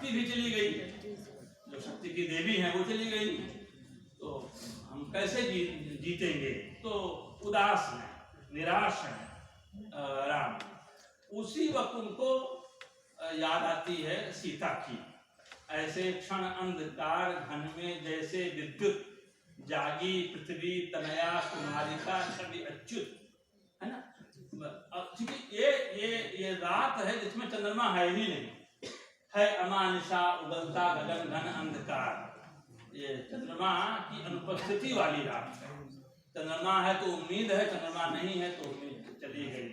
शक्ति भी चली गई, जो शक्ति की देवी है वो चली गई, तो हम कैसे जीतेंगे। तो उदास है, निराश है राम। उसी वक्त उनको याद आती है सीता की। ऐसे क्षण अंधकार घन में जैसे विद्युत, जागी पृथ्वी तनया कुमारिका छवि अच्युत, है ना। ये रात है जिसमें चंद्रमा है ही नहीं, है अमानिशा उगलता गगन घन अंधकार। ये चंद्रमा की अनुपस्थिति वाली रात है। चंद्रमा है तो उम्मीद है, चंद्रमा नहीं है तो उम्मीद चली गई।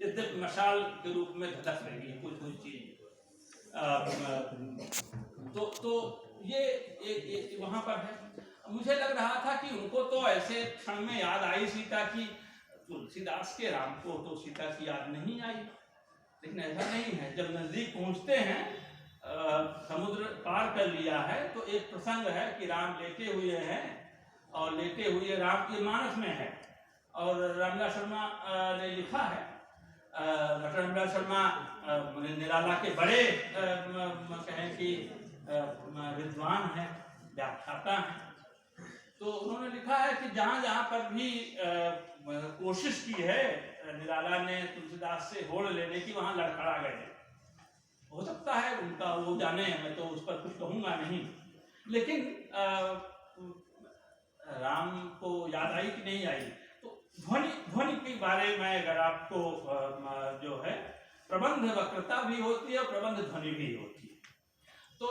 यद्यपि मशाल के रूप में धधक रही है कुछ चीज। तो ये वहां पर है। मुझे लग रहा था कि उनको तो ऐसे क्षण में याद आई सीता की, तुलसीदास के राम को तो सीता की याद नहीं आई। लेकिन ऐसा नहीं है। जब नजदीक पहुंचते हैं, समुद्र पार कर लिया है, तो एक प्रसंग है कि राम लेटे हुए हैं, और लेटे हुए राम के मानस में है। और रामदास शर्मा ने लिखा है, रामदास शर्मा निराला के बड़े कहें कि विद्वान हैं, व्याख्याता हैं। तो उन्होंने लिखा है कि जहाँ जहाँ पर भी कोशिश की है निराला ने तुलसीदास से होड़ लेने की, वहाँ लड़खड़ा गए। हो सकता है उनका वो जाने, मैं तो उस पर कुछ कहूँगा नहीं। लेकिन राम को याद आई कि नहीं आई। तो ध्वनि के बारे में अगर आपको जो है, प्रबंध वक्रता भी होती है, प्रबंध ध्वनि भी होती है। तो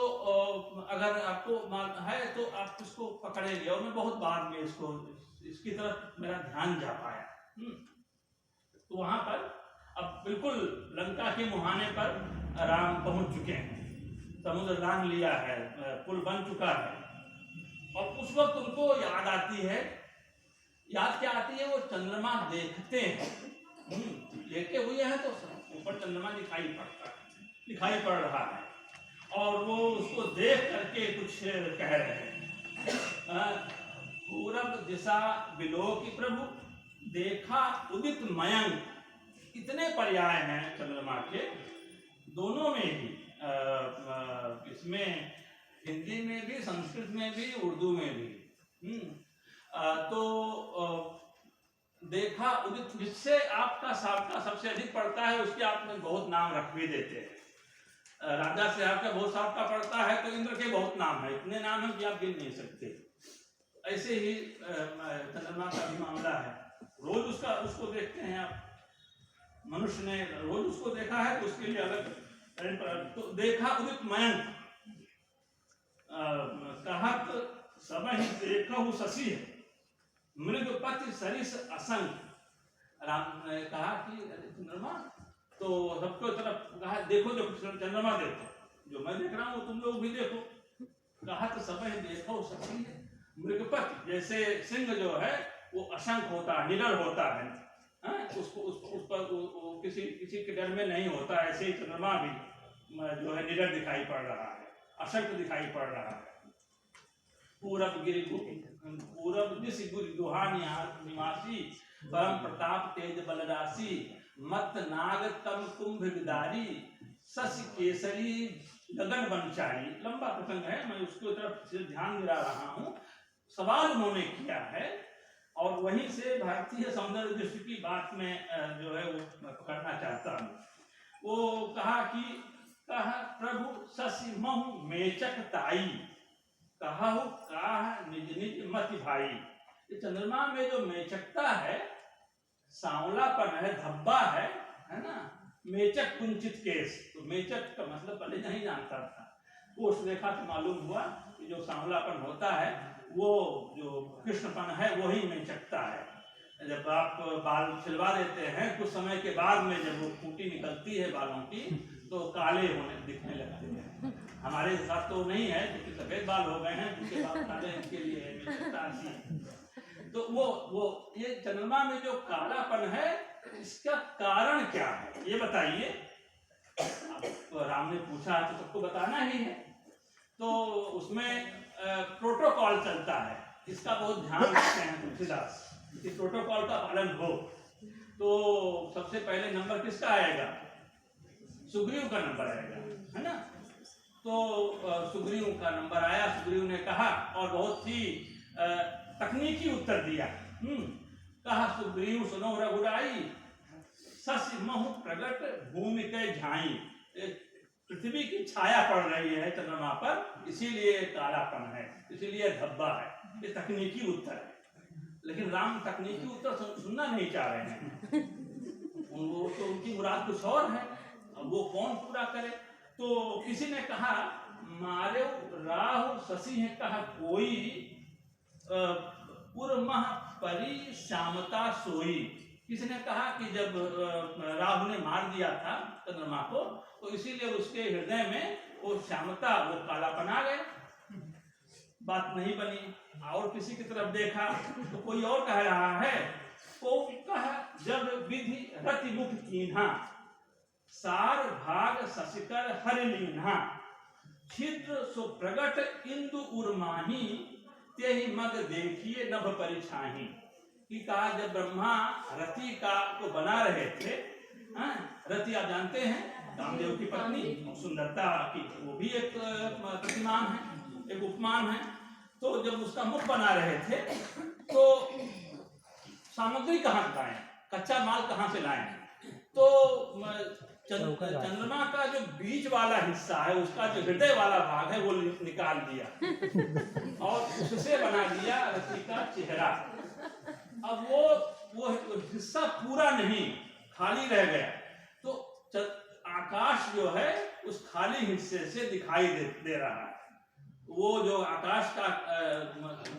अगर आपको है तो आप इसको पकड़ेंगे। और मैं बहुत बाद में इसकी तरफ मेरा ध्यान जा पाया। तो वहां पर अब बिल्कुल लंका के मुहाने पर राम पहुंच चुके हैं, समुद्र लांघ लिया है, पुल बन चुका है। और उस वक्त उनको याद आती है, याद क्या आती है, वो चंद्रमा देखते हैं। लेटे हुए हैं तो ऊपर चंद्रमा दिखाई पड़ रहा है, और वो उसको देख करके कुछ कह रहे हैं। पूरब दिशा बिलोकी प्रभु, देखा उदित मयंक। इतने पर्याय हैं चंद्रमा के, दोनों में ही, इसमें हिंदी में भी, संस्कृत में भी, उर्दू में भी। तो देखा उदित, जिससे आपका सबसे अधिक पड़ता है उसके आप में बहुत नाम रख भी देते हैं। राजा से आपका बहुत साहब का पड़ता है तो इंद्र के बहुत नाम है, इतने नाम है कि आप गिन नहीं सकते। ऐसे ही चंद्रमा का भी मामला है। रोज उसको देखते हैं आप, मनुष्य ने रोज उसको देखा है तो उसके लिए अलग। तो देखा उदित मयंक, कहत सब ही देखहु शशि, मृगपति सरिस असंग। राम ने कहा कि चंद्रमा, तो सबको तरफ कहा देखो, जो चंद्रमा देखो, जो मैं देख रहा हूँ तुम लोग भी देखो। कहा तो समय देखो शशि है, मृगपति जैसे सिंह जो है वो असंख होता है, निडर होता है, उसको उस पर किसी के डर में नहीं होता। ऐसे ही चंद्रमा भी जो है निडर दिखाई पड़ रहा है, असंख दिखाई पड़ रहा है। पूरब दिश गुरु दुहा निवासी, परम प्रताप तेज बलराशि, मत नाग तम कुंभ विदारी, शशि केसरी गगन बनचारी। लंबा प्रसंग है, मैं उसकी तरफ से ध्यान दिला रहा हूँ। सवाल उन्होंने किया है, और वहीं से भारतीय सौंदर्य दृष्टि की बात में जो है वो पकड़ना चाहता हूँ। वो कहा कि कहा प्रभु शशि महु मेचक ताई, कहा हो कहा निज निज मति भाई। ये चंद्रमा में जो मेचकता है, सांवलापन है, धब्बा है ना। मेचक कुंचित केस, तो मेचक का मतलब पहले नहीं जानता था, कोष देखा तो मालूम हुआ कि जो सांवलापन होता है वो जो कृष्णपन है वही मेचकता है। जब आप बाल छिलवा देते हैं कुछ समय के बाद में, जब वो खूंटी निकलती है बालों की, तो काले होने दिखने लगते हैं। हमारे साथ तो नहीं है क्योंकि सफेद बाल हो गए हैं, उसके बाद काले इसके लिए मेचकता है। तो वो ये चंद्रमा में जो कालापन है, इसका कारण क्या है ये बताइए। तो राम ने पूछा तो सबको बताना ही है, तो उसमें प्रोटोकॉल चलता है, इसका बहुत ध्यान रखते हैं तुलसीदास कि प्रोटोकॉल का पालन हो। तो सबसे पहले नंबर किसका आएगा? सुग्रीव का नंबर आएगा, है ना। तो सुग्रीव का नंबर आया। सुग्रीव ने कहा और बहुत ही तकनीकी उत्तर दिया। कहा सुग्रीव सुनो रघुराई, सस महु प्रगट भूमि के झाई। पृथ्वी की छाया पड़ रही है चंद्रमा पर, इसीलिए कालापन है, इसीलिए धब्बा है। ये तकनीकी उत्तर है। लेकिन राम तकनीकी उत्तर सुनना नहीं चाह रहे हैं। वो तो उनकी मुराद कुछ और है, अब वो कौन पूरा करे। तो किसी ने कहा मारे राहु शशि है, कहा कोई पुरमह परी श्यामता सोई। किसी ने कहा कि जब राहु ने मार दिया था चंद्रमा को, तो इसीलिए उसके हृदय में वो श्यामता, वो कालापन आ गया। बात नहीं बनी। और किसी की तरफ देखा तो कोई और कह रहा है, को कहा जब विधि रति मुख कीन्हा, सार भाग शशिकर हरि लीन्हा, छिद्र सो प्रगट इंदु उर्माही, तेहि मग देखिए नभ परिछाही। कि कहा जब ब्रह्मा रति का को बना रहे थे, रति आप जानते हैं कामदेव की पत्नी, सुंदरता की वो भी एक प्रतिमान है, एक उपमान है। तो जब उसका मुख बना रहे थे तो सामग्री कहाँ से लाएं, कच्चा माल कहाँ से लाएं? तो चंद्रमा का जो बीच वाला हिस्सा है, उसका जो हृदय वाला भाग है, वो निकाल दिया और उससे बना दिया रति का चेहरा। अब वो हिस्सा पूरा नहीं, खाली रह गया। तो आकाश जो है उस खाली हिस्से से दिखाई दे रहा है। वो जो आकाश का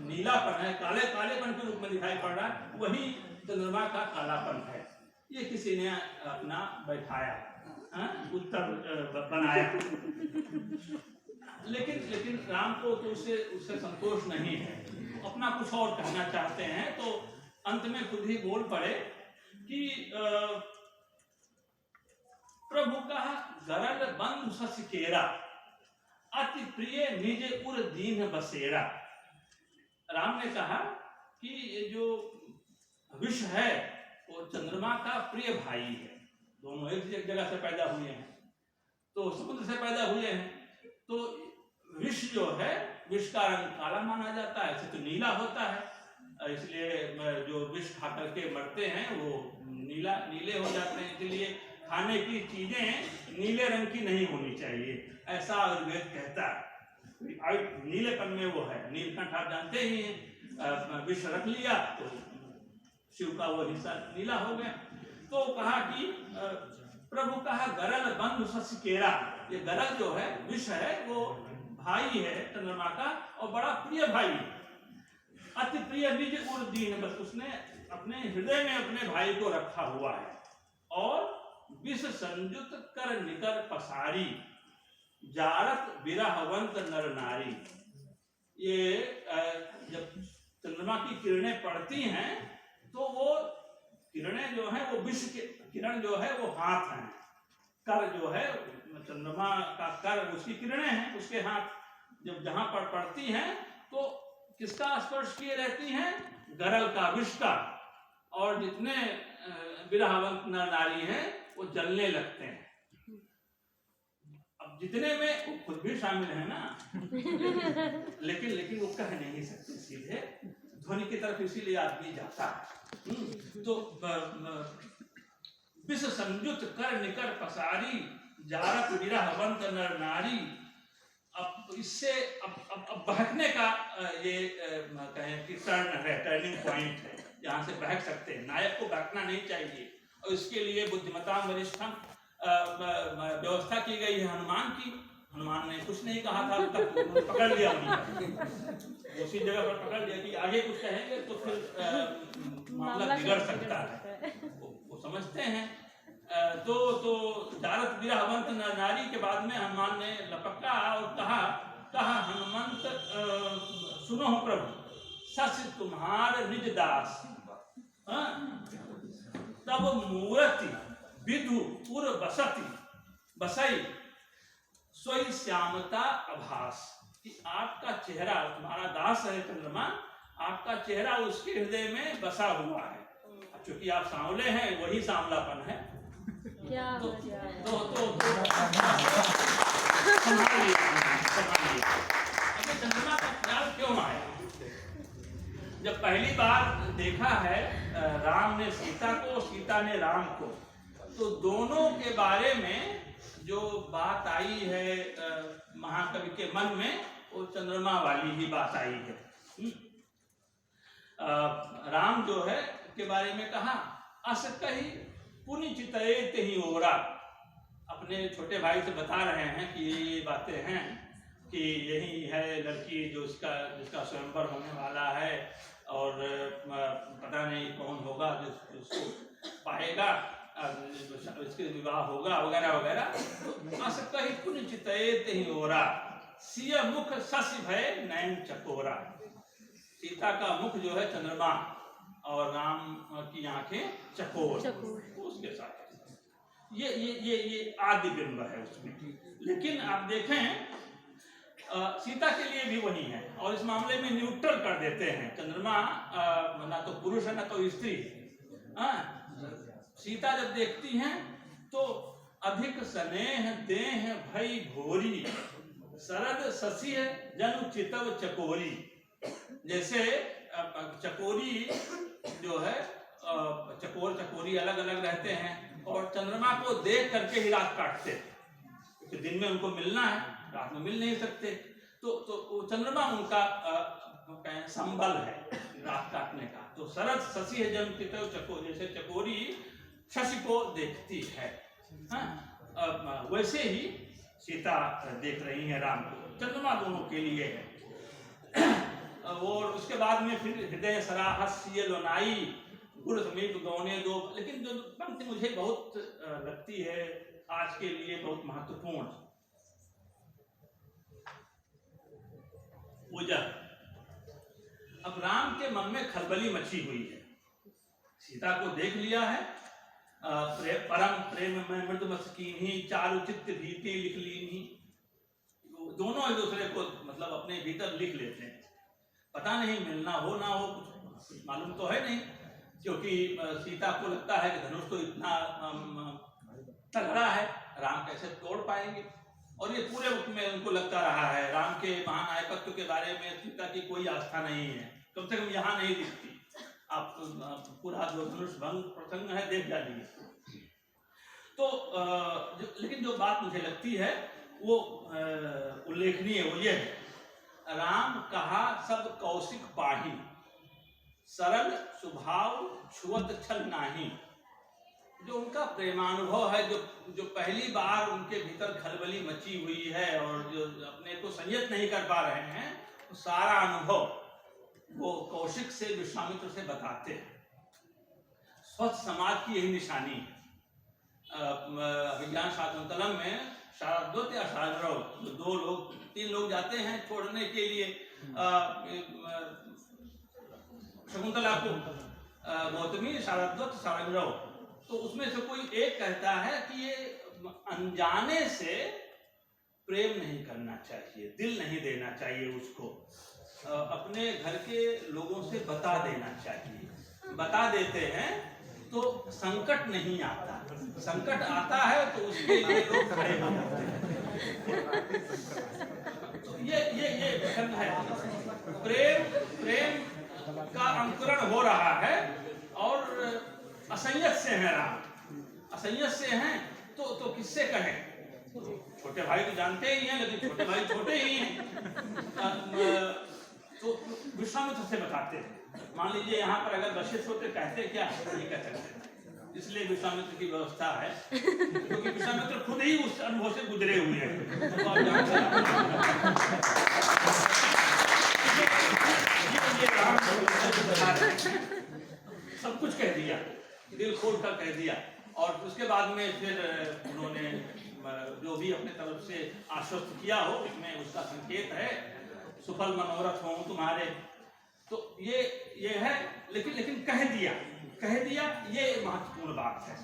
नीलापन है, काले कालेपन के रूप में दिखाई पड़ रहा है, वही चंद्रमा का कालापन है। ये किसी ने अपना बैठाया, उत्तर बनाया। लेकिन राम को तो उससे संतोष नहीं है, अपना कुछ और कहना चाहते हैं। तो अंत में खुद ही बोल पड़े कि प्रभु का गरल बंधु सस केरा, अति प्रिय निज उर दीन बसेरा। राम ने कहा कि ये जो विष है वो चंद्रमा का प्रिय भाई है। दोनों एक जगह से पैदा हुए हैं, तो समुद्र से पैदा हुए हैं। तो विष जो है, विष का रंग काला माना जाता है, ऐसे तो नीला होता है, इसलिए जो विष खा करके मरते हैं वो नीले हो जाते हैं। इसलिए खाने की चीजें नीले रंग की नहीं होनी चाहिए, ऐसा आयुर्वेद कहता है। नीलेपन में वो है। नीलकंठ आप जानते ही हैं, विष रख लिया तो शिव का वो हिस्सा नीला हो गया। तो कहा कि प्रभु कहा गरल बंधु सस केरा, ये गरल जो है विष है, वो भाई है चंद्रमा का और बड़ा प्रिय भाई है। अति प्रिय निज उर दीन, बस उसने अपने हृदय में अपने भाई को रखा हुआ है। और विष संयुत कर निकर पसारी, जारत विरहवंत नर नारी। ये जब चंद्रमा की किरणें पड़ती हैं तो वो किरणें जो है, वो विष के किरण जो है वो हाथ हैं, कर जो है चंद्रमा का कर, उसकी किरणें हैं, उसके हाथ जब जहां पर पड़ती हैं तो किसका स्पर्श किए रहती हैं? गरल का, विष का। और जितने विरहवंत नर नारी हैं वो जलने लगते हैं। अब जितने में खुद भी शामिल है ना, लेकिन वो कह नहीं सकते सीधे, ध्वनि की तरफ इसीलिए आदमी जाता है। तो विष संयुत कर निकर पसारी, जारत विरहवंत नर नारी। अब इससे अब बहकने का ये कहें कि टर्निंग पॉइंट है, यहाँ से बहक सकते हैं। नायक को बहकना नहीं चाहिए, और इसके लिए बुद्धिमता वरिष्ठम व्यवस्था की गई है हनुमान की। हनुमान ने कुछ नहीं कहा था, पकड़ लिया उन्हें, उसी जगह पर पकड़ लिया कि आगे कुछ कहेंगे तो फिर मामला बिगड़ सकता है, वो समझते हैं। तो जारत विरहवंत नारी के बाद में हनुमान ने लपका और कहा हनुमंत सुनो प्रभु, सस तुम्हार निज दास, तब मूर्ति विधु पुर बसती बसई, सोई श्यामता आभास। कि आपका चेहरा, तुम्हारा दास है चंद्रमा, आपका चेहरा उसके हृदय में बसा हुआ है। क्योंकि आप सांवले हैं, वही सांवलापन है। क्या जब पहली बार देखा है राम ने सीता को, सीता ने राम को, तो दोनों के बारे में जो बात आई है महाकवि के मन में, वो चंद्रमा वाली ही बात आई है। राम जो है के बारे में कहा, अस कही पुनि चितयेत ही ओरा। अपने छोटे भाई से बता रहे हैं कि ये बातें हैं कि यही है लड़की जो जिसका स्वयंवर होने वाला है, और पता नहीं कौन होगा जो उसको पाएगा, इसके विवाह होगा वगैरह वगैरह। तो अस कही पुनि चितयेत ही ओरा, सिय मुख शशि भय नयन चकोरा। सीता का मुख जो है चंद्रमा और राम की आंखें चकोर, उसके साथ ये आदि बिंब है उसमें। लेकिन आप देखें सीता के लिए भी वही है, और इस मामले में न्यूट्रल कर देते हैं। चंद्रमा ना तो पुरुष है ना तो स्त्री। सीता जब देखती हैं तो अधिक स्नेह देह भई भोरी, शरद शशि जनु चितव चकोरी। जैसे चकोरी जो है, चकोर चकोरी अलग अलग रहते हैं, और चंद्रमा को देख करके ही रात काटते हैं, क्योंकि दिन में उनको मिलना है, रात में मिल नहीं सकते। तो चंद्रमा उनका संबल है रात काटने का। तो शरद शशि है जन चितव चकोर, जैसे चकोरी शशि को देखती है, वैसे ही सीता देख रही है राम को। चंद्रमा दोनों के लिए है। और उसके बाद में फिर हृदय सराहस्य लोनाई, गुण समीप गौने दो। लेकिन जो पंक्ति मुझे बहुत लगती है आज के लिए बहुत महत्वपूर्ण, पूजा। अब राम के मन में खलबली मची हुई है, सीता को देख लिया है, परम प्रेम में मृदु मस्कीनी, चारु चित्त भीति लिख लीनी। दोनों एक दूसरे को मतलब अपने भीतर लिख लेते हैं। पता नहीं मिलना हो ना हो, कुछ मालूम तो है नहीं, क्योंकि सीता को लगता है कि धनुष तो इतना तगड़ा है, राम कैसे तोड़ पाएंगे। और ये पूरे वक्त में उनको लगता रहा है राम के महानायकत्व के बारे में सीता की कोई आस्था नहीं है, कम से कम यहाँ नहीं दिखती। आप पूरा जो धनुष भंग प्रसंग है देख जाइए। तो लेकिन जो बात मुझे लगती है वो उल्लेखनीय वो ये है, राम कहा सब कौशिक पाही, सरल स्वभाव छुअत छल नाही। जो उनका प्रेमानुभव है, जो पहली बार उनके भीतर खलबली मची हुई है और जो अपने को संयत नहीं कर पा रहे हैं, तो सारा अनुभव वो कौशिक से, विश्वामित्र से बताते हैं। स्वच्छ समाज की यही निशानी है। विज्ञान शाकुंतलम में शारद्वत या शारद्रव, दो लोग 3 लोग जाते हैं छोड़ने के लिए शकुंतला को, गौतमी, शारद्वत, शारद्रव। तो उसमें से कोई एक कहता है कि ये अनजाने से प्रेम नहीं करना चाहिए, दिल नहीं देना चाहिए उसको, अपने घर के लोगों से बता देना चाहिए। बता देते हैं तो संकट नहीं आता, संकट आता है तो उसके लिए लोग खड़े हो जाते हैं। तो ये प्रसंग है। प्रेम का अंकुरण हो रहा है और असंयत से हैं राम, असंयत से हैं तो किससे कहें। छोटे भाई तो जानते ही हैं, लेकिन छोटे भाई छोटे ही हैं, तो विश्वामित्र से बताते हैं। मान लीजिए यहाँ पर अगर वशिष्ठ होते कहते क्या, नहीं कह सकते, इसलिए विश्वामित्र की व्यवस्था है, क्योंकि विश्वामित्र खुद ही उस अनुभव से गुजरे हुए हैं। तो आप सब कुछ कह दिया, दिल खोल कर कह दिया, और उसके बाद में फिर उन्होंने जो भी अपने तरफ से आश्वस्त किया हो, इसमें उसका संकेत है, सुफल मनोरथ हो तुम्हारे। तो ये है, लेकिन कह दिया ये महत्वपूर्ण बात है।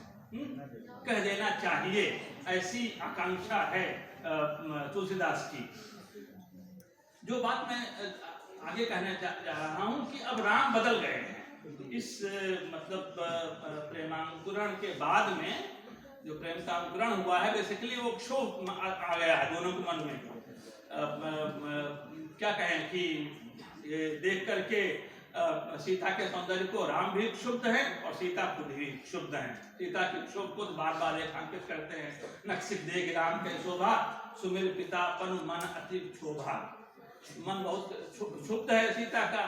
कह देना चाहिए, ऐसी आकांक्षा है तुलसीदास की। जो बात मैं आगे कहना चाह रहा हूं कि अब राम बदल गए हैं। इस मतलब प्रेमांकुरण के बाद में जो प्रेम का अंकुरण हुआ है, बेसिकली वो क्षोभ आ गया है दोनों के मन में। क्या कहें कि ये देख करके सीता के सौंदर्य को राम भी क्षुब्ध है और सीता खुद भी क्षुब्ध है। सीता की क्षोभ को बार बार रेखांकित करते हैं। नक्सिक देख राम के शोभा, सुमिर पिता पन मन अति क्षोभा। मन बहुत क्षुब्ध है सीता का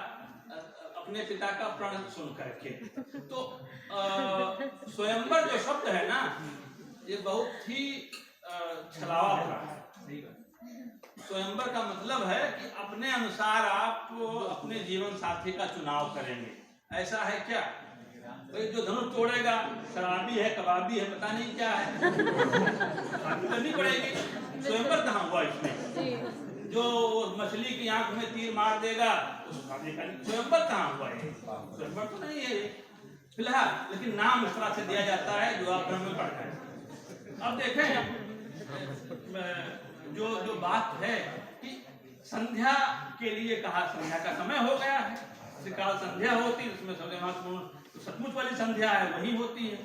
अपने पिता का प्रण सुन करके। तो स्वयंवर जो शब्द है ना, ये बहुत ही छलावा भरा है। स्वयंवर का मतलब है कि अपने अनुसार आप अपने जीवन साथी का चुनाव करेंगे। ऐसा है क्या? भाई जो धनुष तोड़ेगा शराबी है, कबाबी है, पता नहीं क्या है, शादी करनी पड़ेगी। स्वयंवर कहाँ हुआ इसमें? जो मछली की आंख में तीर मार देगा उसको शादी करनी, स्वयंवर कहाँ हुआ है? स्वयंवर तो नहीं है फिलहाल, लेकिन नाम इस तरह से दिया जाता है जो आप में पढ़ते हैं। अब देखें जो बात है कि संध्या के लिए कहा, संध्या का समय हो गया है, काल संध्या होती है, उसमें सबसे महत्वपूर्ण तो सचमुच वाली संध्या है वही होती है।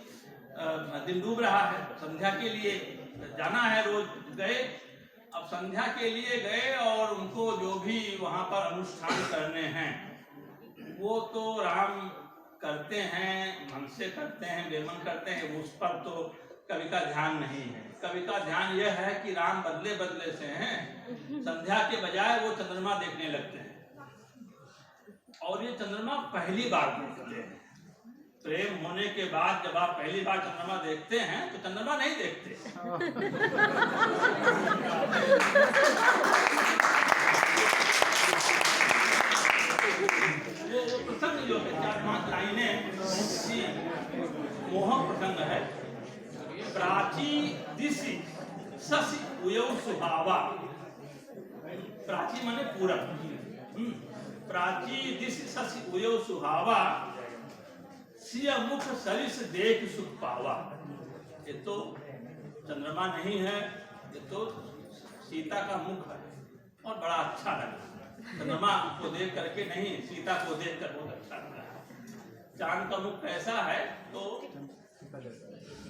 दिन डूब रहा है, संध्या के लिए जाना है, रोज गए। अब संध्या के लिए गए और उनको जो भी वहां पर अनुष्ठान करने हैं वो तो राम करते हैं, मन से करते हैं, बेमन करते हैं, उस पर तो कवि का ध्यान नहीं है। कवि का ध्यान यह है कि राम बदले बदले से हैं। संध्या के बजाय वो चंद्रमा देखने लगते हैं और ये चंद्रमा पहली बार देखते हैं। प्रेम होने के बाद जब आप पहली बार चंद्रमा देखते हैं तो चंद्रमा नहीं देखते। वो प्रसंग जो है 4-5 लाइनें मोहक प्रसंग है। प्राची दिशि शशि उयौ सुहावा। प्राची माने पूरब। प्राची दिशि शशि उयौ सुहावा, सिय मुख सरिस देख सुख पावा। ये तो चंद्रमा नहीं है, ये तो सीता का मुख है और बड़ा अच्छा लगा। चंद्रमा को देख करके नहीं, सीता को देख कर बहुत अच्छा लगा। चांद का मुख कैसा है? तो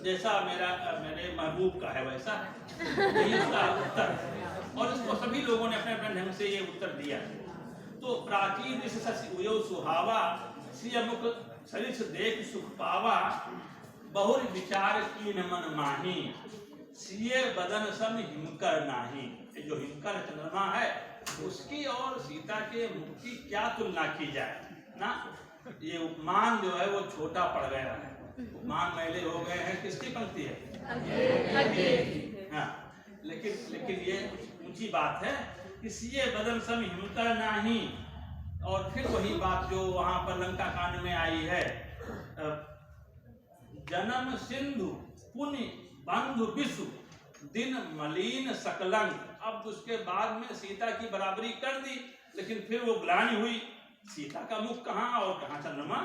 जैसा मेरे महबूब का है वैसा यही उसका उत्तर है और इसको सभी लोगों ने अपने अपने ढंग से ये उत्तर दिया। तो प्राचीन दिशि शशि उयौ सुहावा, सिय मुख सरिस देख सुख पावा, बहुर विचार कीन मन माही, सिए बदन सम हिमकर नाही। ये जो हिमकर चंद्रमा है उसकी और सीता के मुख की क्या तुलना की जाए ना। ये उपमान जो है वो छोटा पड़ गया है, उपमान मैले हो गए हैं। किसकी पंक्ति है? हाँ, लेकिन ये ऊंची बात है कि सिए बदन सम हिमकर नाही। और फिर वही बात जो वहां पर लंका कांड में आई है, जन्म सिंधु पुनि बंधु विषु, दिन मलिन सकलंक। अब उसके बाद में सीता की बराबरी कर दी, लेकिन फिर वो ग्लानि हुई। सीता का मुख कहाँ और कहाँ चंद्रमा,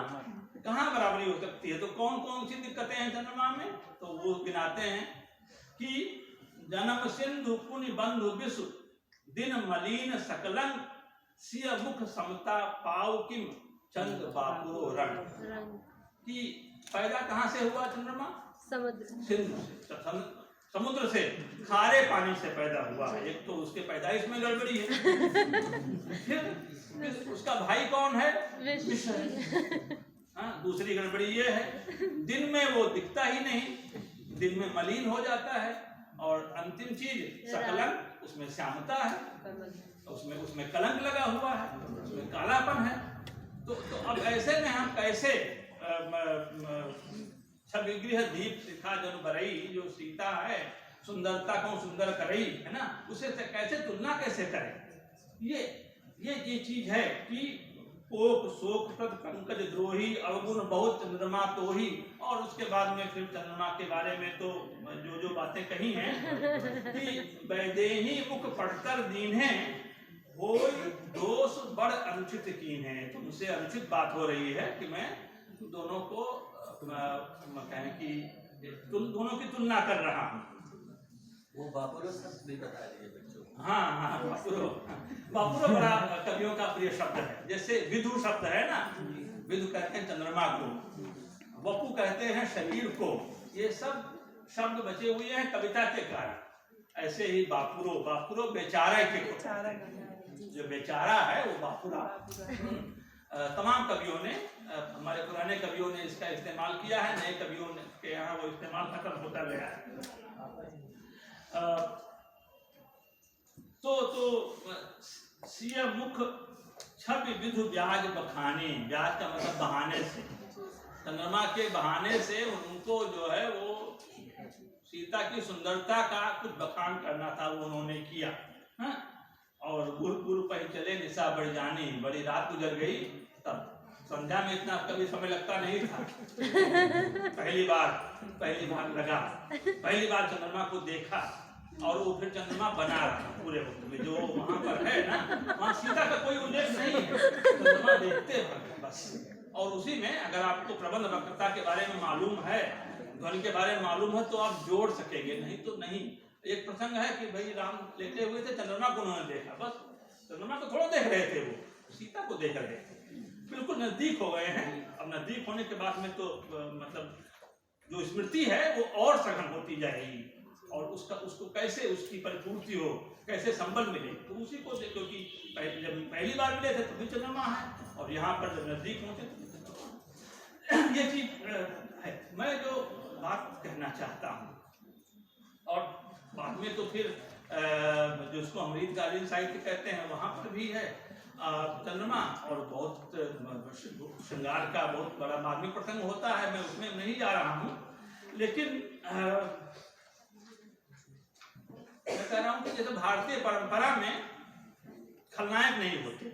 कहाँ बराबरी हो सकती है? तो कौन कौन सी दिक्कतें हैं चंद्रमा में? तो वो गिनाते हैं कि जन्म सिंधु पुनि बंधु विषु, दिन मलिन सकलंक, सिय मुख समता पाव किम, चंद बापुरो रंग। कि पैदा कहाँ से हुआ चंद्रमा? समुद्र, सिंधु से, समुद्र से, खारे पानी से पैदा हुआ है। एक तो उसके पैदाइश में गड़बड़ी है, फिर उसका भाई कौन है? विष है। हाँ, दूसरी गड़बड़ी ये है दिन में वो दिखता ही नहीं, दिन में मलिन हो जाता है। और अंतिम चीज सकलन, उसमें श्यामता है, उसमें कलंक लगा हुआ है, उसमें कालापन है। तो अब ऐसे में हम कैसे छविगृह दीप शिखा जन बरई, जो सीता है सुंदरता को सुंदर करई है ना, उसे कैसे तुलना कैसे करें? ये चीज है कि कोक शोक प्रद पंकज द्रोही, अवगुण बहुत चंद्रमा तो ही। और उसके बाद में फिर चंद्रमा के बारे में तो जो बातें कही हैं कि वैदेही मुख पढ़कर दीन्हे, कोई दोष बड़ अनुचित कीन है। तुमसे अनुचित बात हो रही है कि मैं दोनों को कहें कि दोनों की तुलना कर रहा हूँ। वो बापुरो शब्द भी बता दिए बच्चों। हाँ, बापुरो बड़ा कवियों का प्रिय शब्द है। जैसे विधु शब्द है ना, विधु कहते हैं चंद्रमा को, वपु कहते हैं शरीर को। ये सब शब्द बचे हुए हैं कविता के कारण। ऐसे ही बापुरो बेचारा के, जो बेचारा है वो बापुरा। तमाम कवियों ने हमारे पुराने कवियों ने इसका इस्तेमाल किया है, नए कवियों ने के यहाँ वो इस्तेमाल खत्म होता गया है। तो सिय मुख छवि विधु ब्याज बखाने, ब्याज का मतलब बहाने से, चंद्रमा के बहाने से उनको जो है वो सीता की सुंदरता का कुछ बखान करना था, वो उन्होंने किया। हाँ? और गुरु गुरु पर चले निशा बढ़ जानी, बड़ी रात गुजर गई, तब संध्या में इतना कभी समय लगता नहीं था। पहली बार लगा, पहली बार चंद्रमा को देखा, और वो फिर चंद्रमा बना रहा पूरे वक्त में, जो वहां पर है ना, वहां सीता का कोई उल्लेख नहीं है, चंद्रमा देखते हैं बस। और उसी में अगर आपको प्रबंध वक्रता के बारे में मालूम है, ध्वनि के बारे में मालूम है, तो आप जोड़ सकेंगे, नहीं तो नहीं। एक प्रसंग है कि भाई राम लेटे हुए थे, चंद्रमा को उन्होंने देखा, बस चंद्रमा को थोड़ा देख रहे थे, वो सीता को देख रहे थे, बिल्कुल नजदीक हो गए हैं। अब नजदीक होने के बाद में तो मतलब जो स्मृति है वो और सघन होती जाएगी, और उसको कैसे उसकी परिपूर्ति हो, कैसे संबल मिले, तो उसी को देखो कि जब पहली बार मिले थे तो भी चंद्रमा है, और यहाँ पर जब नजदीक पहुंचे तो ये चीज है। मैं जो बात कहना चाहता हूँ, और बाद में तो फिर जिसको अमृतकालीन साहित्य कहते हैं, वहां पर भी है चंद्रमा, और बहुत श्रृंगार का बहुत बड़ा मार्मिक प्रसंग होता है, मैं उसमें नहीं जा रहा हूँ। लेकिन मैं कह रहा हूँ कि जैसे भारतीय परंपरा में खलनायक नहीं होते,